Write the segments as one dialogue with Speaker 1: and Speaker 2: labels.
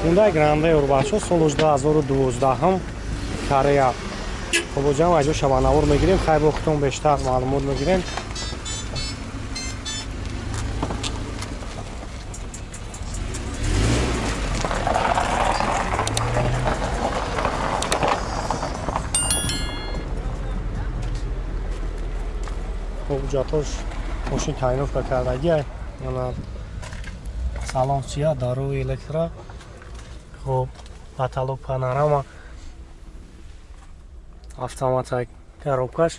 Speaker 1: Hyundai Grande бачо соли 2012 Корея. Хобоҷам аҷо шабанавор мегирем, хай бо хутон бештар маълумот мегирем. ҷатош мошин таъйиновка кардагиай. Ана салон чия дарои электро. Хоб потолок панорама. Автомат коробкаш.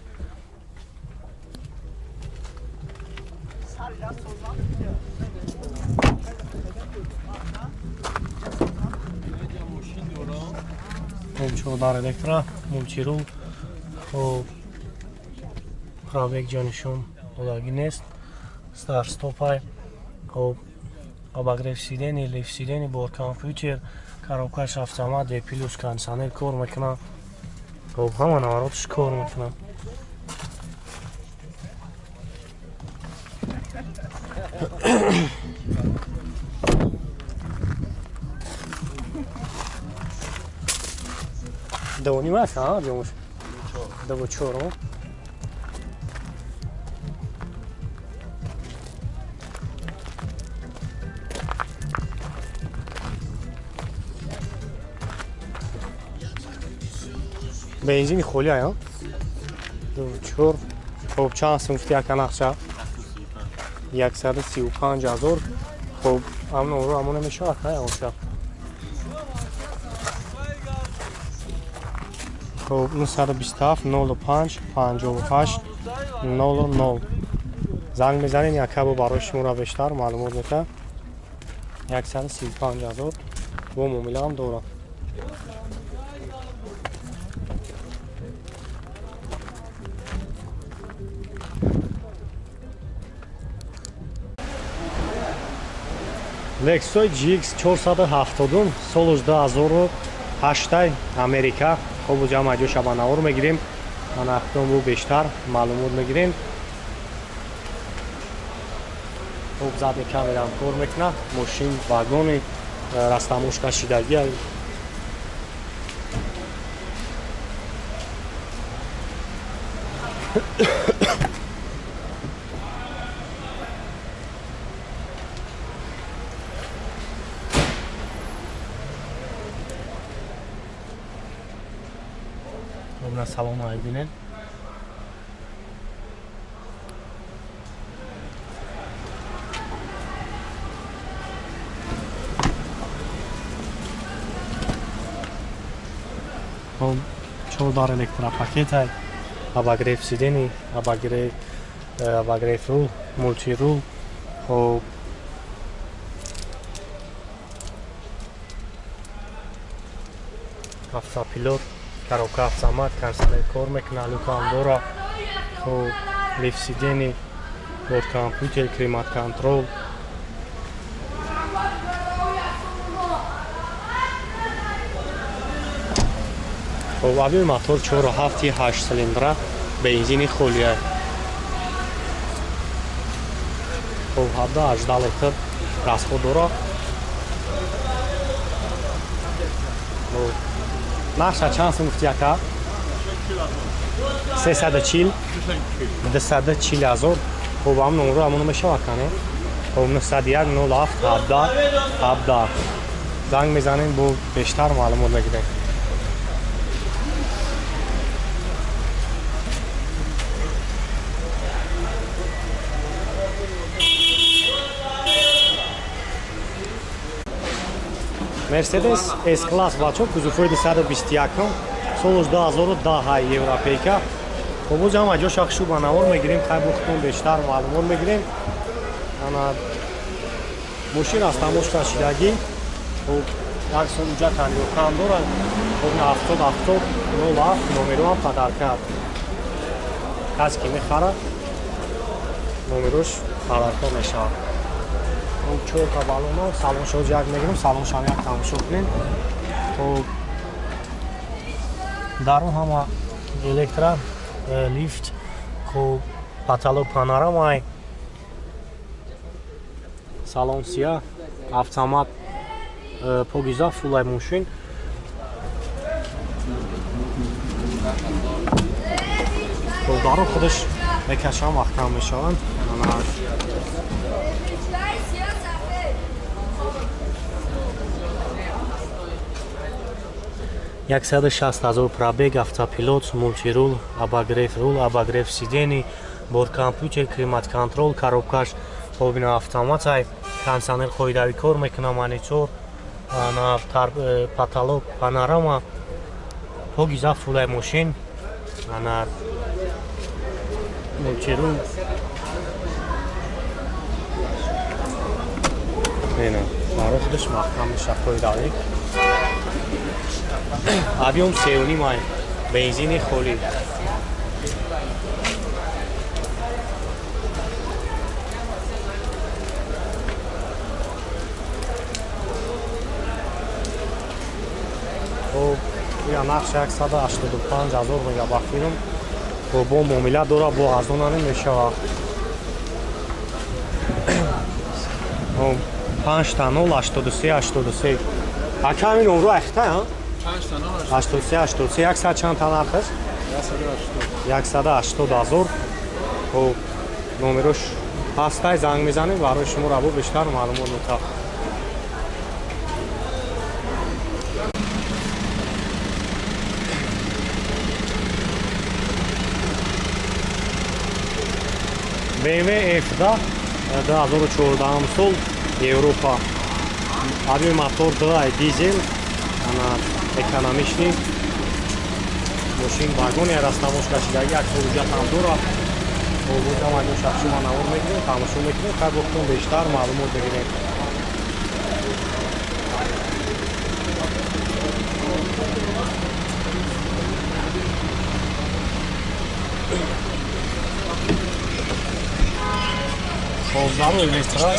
Speaker 1: Чодар электро, мултирул. Хоб пробег ҷонишон додагӣ нест. Старт стопай. Хоб обогрев сидени, лифт сидени, бор компютер, коробкаш автомат, плюс кондиционер кор мекунад. Хоб ҳама навороташ кор мекунад. Довним аст, а? Ҷомуш. До 4. бензини холӣ ая 4. хоб чанд сунфти яка нақша 135,000. хоб амно амона мешавад ая оша. хоб 927 05 58 00 занг мезанем якабо барои шуморо бештар маълумот мекунад. 135,000 бо муомилаам дорад. Lexus GX 470 соли 2008 Америка. хоб ҷама ҷо шабанавор мегирем. Ана хутон бо бештар маълумот мегирем. хоб задни камерам кор мекунад. мошин вагони растамошка шидагӣ. на салон айбинен. Хоб чордар электропакетай, обогрев сидени, обогрев рул, мултирул. Хоб автопилот, коробка автомат, кондиционер кор мекунад, лукам дора. Хоб лифт сидени, борд компютер, климат контрол. хоб авиои мотор 4.7 8 цилиндра, бензини холия. хоб 18 литр расход дора. нақша чанд сум гуфти яка? 340 240,000. хоб ам номеро амоно мешавад кане? хоб 901 07 17 17 занг мезанем бо бештар маълумот мегирем. Mercedes S-Class бачо кузуфои 221 соли 2010 европейка. хоб ҷам аҷо шахшу ба навор мегирем, хай бо хутон бештар маълумот мегирем. ана мошин аст тамошка шидагӣ. хоб як сол уҷа танёкам дорад. хоб 70 07 номероам падарка. касе ки мехарад номерош падарка мешавад. хоб чорта балона салоншоз як мегирем, салоншам як тамошо кунем. хоб дарун ҳама электро, лифт, хоб потолок панорамай, салон сия, автомат پوگیزا فولای موشین دارو خودش بکشم وقت هم میشوند 160,000 пробег, автопилот, мультирул, обогрев рул, обогрев сидений, бордкомпьютер, климат-контроль, коробкаш бобина автомат, кондиционер хоидавӣ кор мекуна, монитор, потолок, панорама, погиза фулай мошин, мультирул. Баро худаш маҳкам меша хоидавӣ. Объем 3,5 май, бензини холӣ. Я нақша 185,000 мегабахтирам. Бо муомила дора бо арзонане мешава. 5-0-83-83. Ака ҳамин номро ахта, ҳа? 83-83, 100 чанд танарх аст? 180,000. Хуб, номерош ҳастай занг мезанем, барои шумо рабо бештар маълумот метавонам. BMW F-да 2014 сол Европа. Объем мотор 2 дизель, она экономичный. Мошин вагони разномош кашидаги, як ҳуҷҷат ҳам дорад. Будам аҷо шахси ма навор мегирем, тамошо мекунем, хай бохтон бештар маълумот бигирем. Здоровый электро,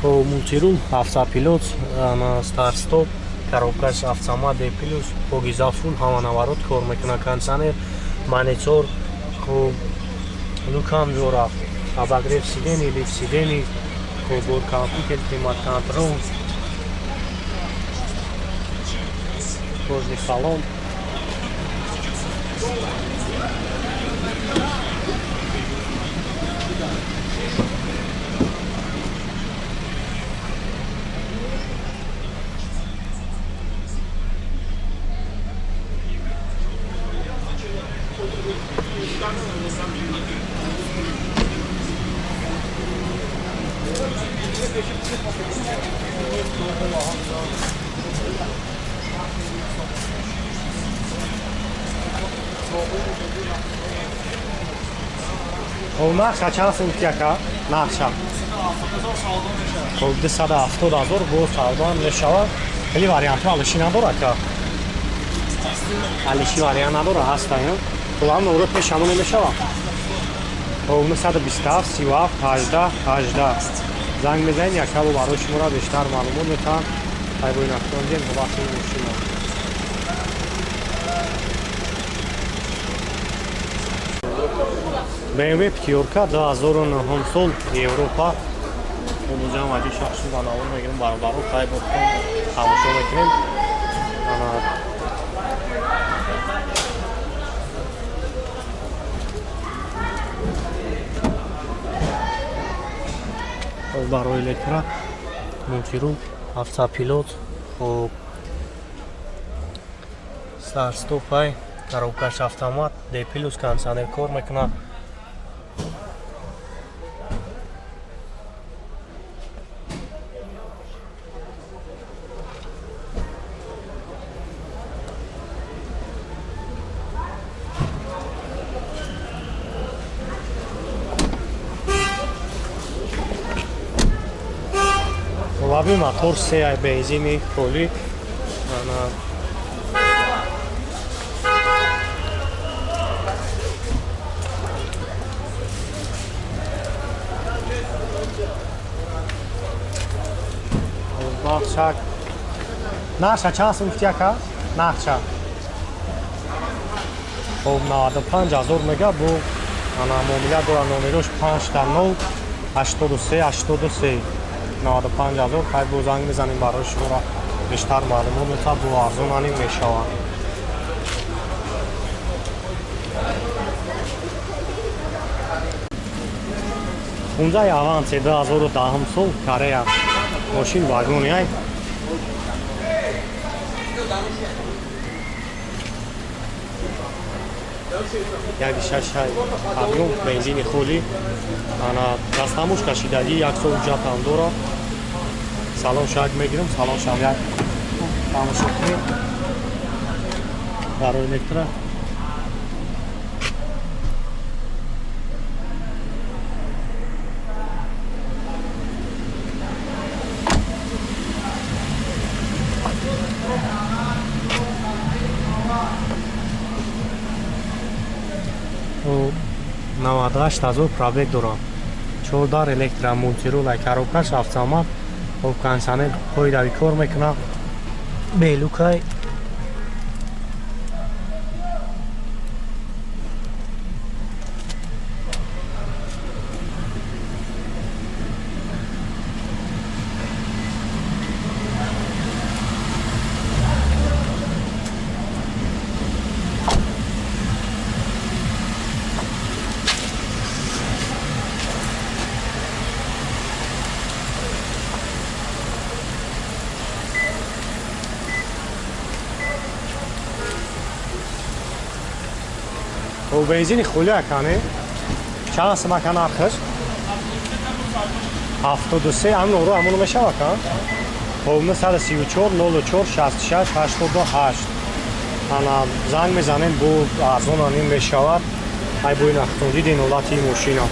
Speaker 1: мультирул, автопилот, старт-стоп, коробкаш автомат D+, погиза фул, ҳаванаворот кор мекуна, кондиционер, монитор, лукам дора, обогрев сидений, лифт сидений, бордкомпьютер, климат-контроль, кожный салон. Нақша чанд сум яка? Нақша 270,000 боз савдоам мешавад. Хеле вариантҳо алиши надорад ка? Алиши вариант надорад ҳаста, ҳам номрот пешамон мешавад. 927 37 18 18 занг мезанед, якало барои шуморо бештар маълумот метавонам. Ҳай бои нафтондем бобахти мошина. BMW пятёрка 2009 сол Европа. Бузам аҷо шахси ба навор мегирем, баробаро хай бохтон тамошо мекунем. Барои электро, мультирул, автопилот, старт-стоп, коробкаш автомат, D+, кондиционер кор мекуна. Лаби мотор 3 бензини холӣ. Нақша чанд сум яка? Нақша 95,000 мега бу муомила дора номерош 5-0 83 95000 хай бо занг мезанем барои шуморо бештар маълумот мета бо арзонанӣ мешавад. 15 аванс 2010 сол Корея мошин вагони ай. Як шашай объем бензини хули ана растамуш кашидаги 100 ҷатам дора. Салон шак мегирам, салон шавяк тамошо кунем. Барои электро навадаш тазор пробег дорам. 14 электромонтировка коробкаш автомат кондиционер қоидави кор мекунад. Белукай бензини хуля кане чанд самака нархаш 73 амно ро амон мешава кан ҳовна 134 04 66 88 ана занг мезанем бо арзонанӣ мешавад ай бо ин ахтон дидин ҳолати машина